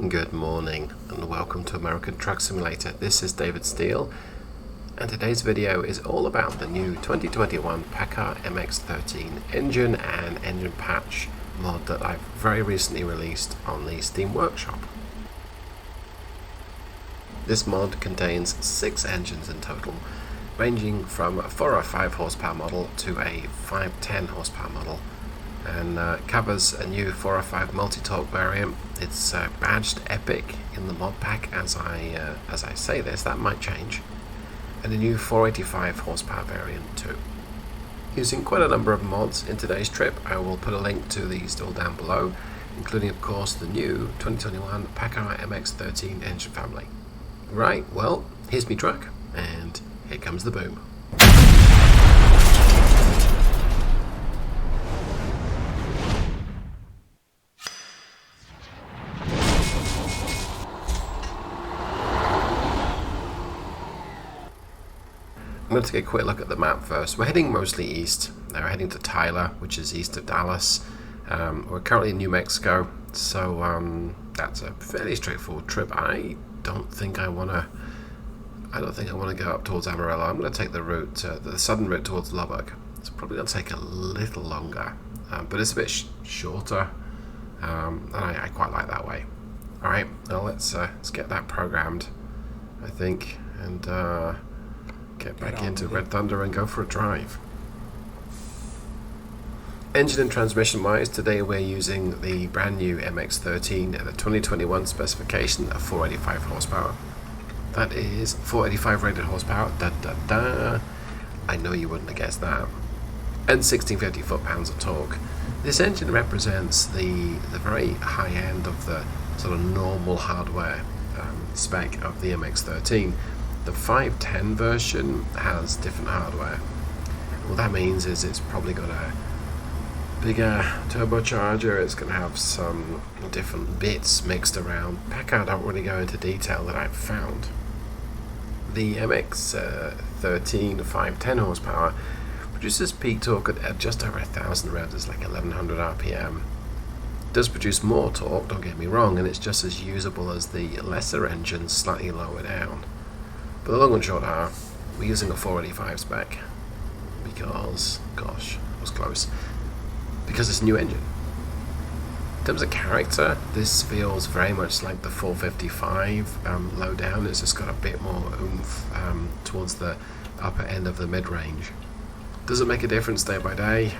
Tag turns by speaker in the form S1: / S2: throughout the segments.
S1: Good morning and welcome to American Truck Simulator. This is David Steele and today's video is all about the new 2021 Paccar MX-13 engine and engine patch mod that I've very recently released on the Steam Workshop. This mod contains 6 engines in total, ranging from a 405 horsepower model to a 510 horsepower model, and covers a new 405 multi-torque variant. It's badged Epic in the mod pack as I say this. That might change. And a new 485 horsepower variant too. Using quite a number of mods in today's trip, I will put a link to these all down below, including of course the new 2021 Paccar MX-13 engine family. Right, well, here's me truck, and here comes the boom. I'm going to take a quick look at the map first. We're heading mostly east. We're heading to Tyler, which is east of Dallas. We're currently in New Mexico, so that's a fairly straightforward trip. I don't think I want to go up towards Amarillo. I'm going to take the route, the southern route towards Lubbock. It's probably going to take a little longer, but it's a bit shorter, and I quite like that way. All right, now let's get that programmed, I think, and get back into Red Thunder and go for a drive. Engine and transmission wise, today we're using the brand new MX-13 at the 2021 specification of 485 horsepower. That is 485 rated horsepower. I know you wouldn't have guessed that. And 1650 foot-pounds of torque. This engine represents the very high end of the sort of normal hardware spec of the MX-13. The 510 version has different hardware. What that means is it's probably got a bigger turbocharger, it's going to have some different bits mixed around. Paccar don't really go into detail that I've found. The MX-13 510 horsepower produces peak torque at just over 1,000 revs, it's like 1100 RPM. It does produce more torque, don't get me wrong, and it's just as usable as the lesser engines slightly lower down. But the long and short are, we're using a 485 spec because, gosh, it was close, because it's a new engine. In terms of character, this feels very much like the 455 low down. It's just got a bit more oomph towards the upper end of the mid-range. Does it make a difference day by day?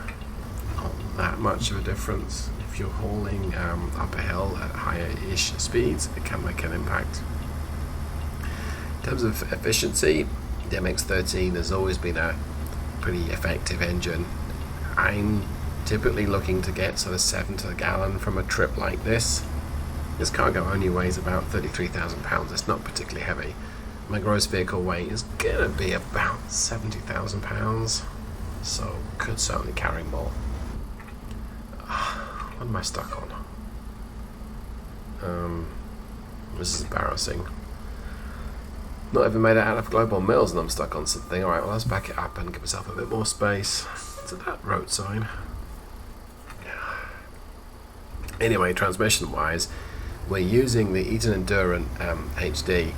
S1: Not that much of a difference. If you're hauling up a hill at higher-ish speeds, it can make an impact. In terms of efficiency, the MX-13 has always been a pretty effective engine. I'm typically looking to get sort of 7 to the gallon from a trip like this. This cargo only weighs about 33,000 pounds. It's not particularly heavy. My gross vehicle weight is gonna be about 70,000 pounds, so could certainly carry more. What am I stuck on? This is embarrassing. Not even made it out of global mills and I'm stuck on something. Alright, well let's back it up and give myself a bit more space. To that road sign. Anyway, transmission wise, we're using the Eaton Endurant HD.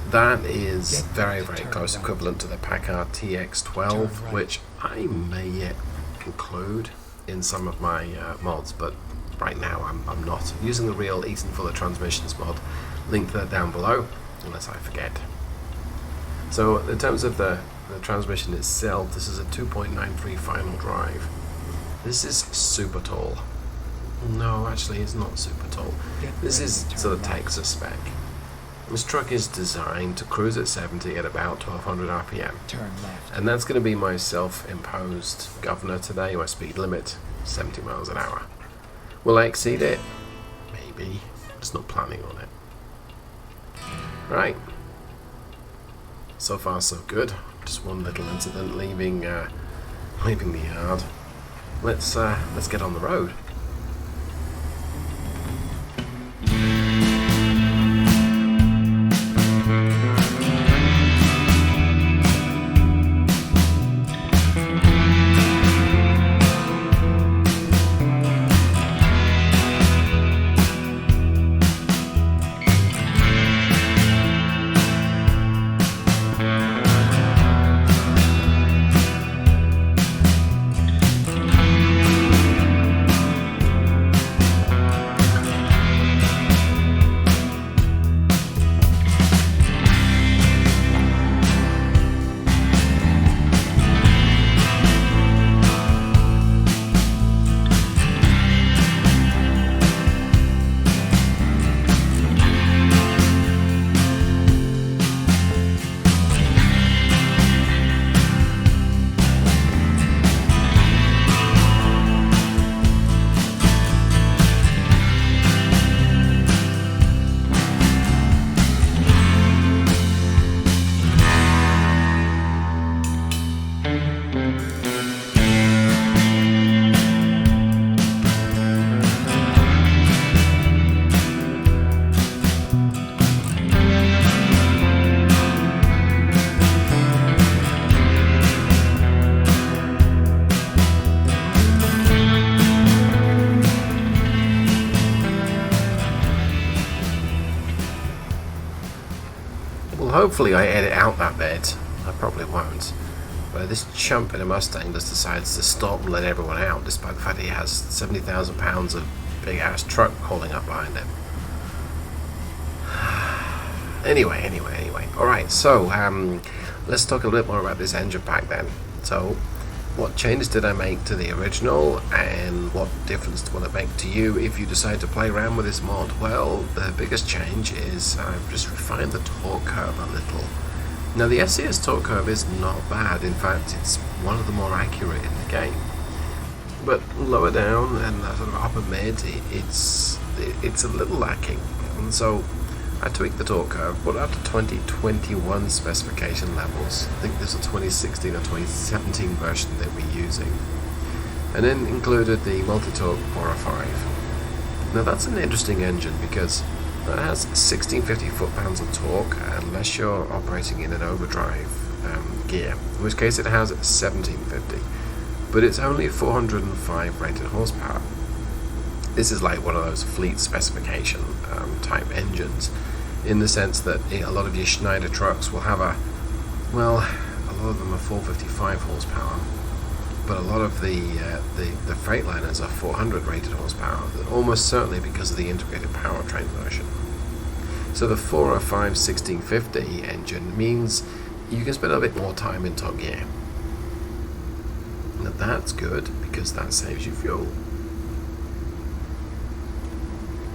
S1: That is very close equivalent to the Paccar TX-12, which I may yet include in some of my mods, but right now I'm not. I'm using the real Eaton Fuller Transmissions mod. Link that down below, unless I forget. So in terms of the transmission itself, this is a 2.93 final drive. This is super tall. No, actually it's not super tall. This is sort of Texas spec. This truck is designed to cruise at 70 at about 1200 RPM.
S2: Turn left.
S1: And that's going to be my self-imposed governor today, my speed limit, 70 miles an hour. Will I exceed it? Maybe. I'm just not planning on it. Right. So far so good. Just one little incident leaving the yard. Let's get on the road. hopefully I edit out that bit. I probably won't. But this chump in a Mustang just decides to stop and let everyone out, despite the fact that he has 70,000 pounds of big ass truck hauling up behind him. Anyway. Alright, so let's talk a little bit more about this engine pack then. So, what changes did I make to the original, and what difference will it make to you if you decide to play around with this mod? Well, the biggest change is I've just refined the torque curve a little. Now, the SCS torque curve is not bad. In fact, it's one of the more accurate in the game. But lower down and sort of upper mid, it's a little lacking. And so I tweaked the torque curve, brought it up to 2021 specification levels. I think there's a 2016 or 2017 version that we're using. And then included the multi-torque 405. Now that's an interesting engine because it has 1650 foot-pounds of torque unless you're operating in an overdrive gear, in which case it has 1750. But it's only 405 rated horsepower. This is like one of those fleet specification type engines, in the sense that a lot of your Schneider trucks will have a lot of them are 455 horsepower, but a lot of the Freightliners are 400 rated horsepower, almost certainly because of the integrated powertrain version. So the 405 1650 engine means you can spend a bit more time in top gear. Now that's good because that saves you fuel.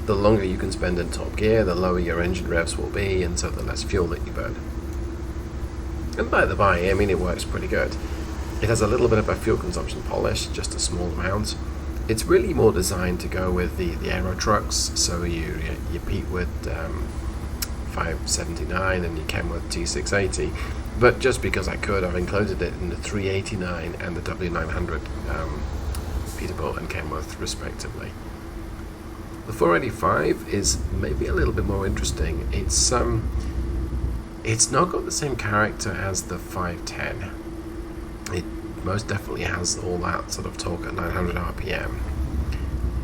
S1: The longer you can spend in top gear, the lower your engine revs will be, and so the less fuel that you burn. And by the by, I mean, it works pretty good. It has a little bit of a fuel consumption polish, just a small amount. It's really more designed to go with the aero trucks, so your Petewood 579 and your Kenworth T680. But just because I could, I've included it in the 389 and the W900 Peterbilt and Kenworth respectively. The 485 is maybe a little bit more interesting. It's not got the same character as the 510. It most definitely has all that sort of torque at 900 RPM.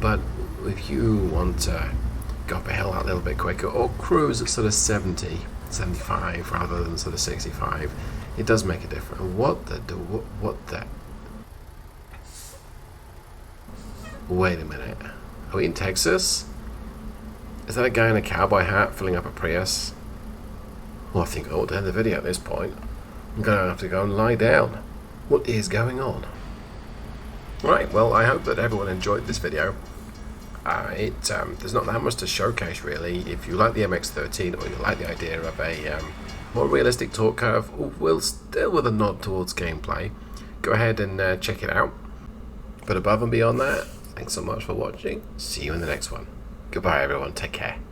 S1: But if you want to go up a hill a little bit quicker or cruise at sort of 70, 75 rather than sort of 65, it does make a difference. What the? Wait a minute. Are we in Texas? Is that a guy in a cowboy hat filling up a Prius? Well, I think I ought to end the video at this point. I'm going to have to go and lie down. What is going on? Right, well, I hope that everyone enjoyed this video. There's not that much to showcase, really. If you like the MX-13 or you like the idea of a more realistic torque curve, well, still with a nod towards gameplay, go ahead and check it out. But above and beyond that, thanks so much for watching. See you in the next one. Goodbye, everyone. Take care.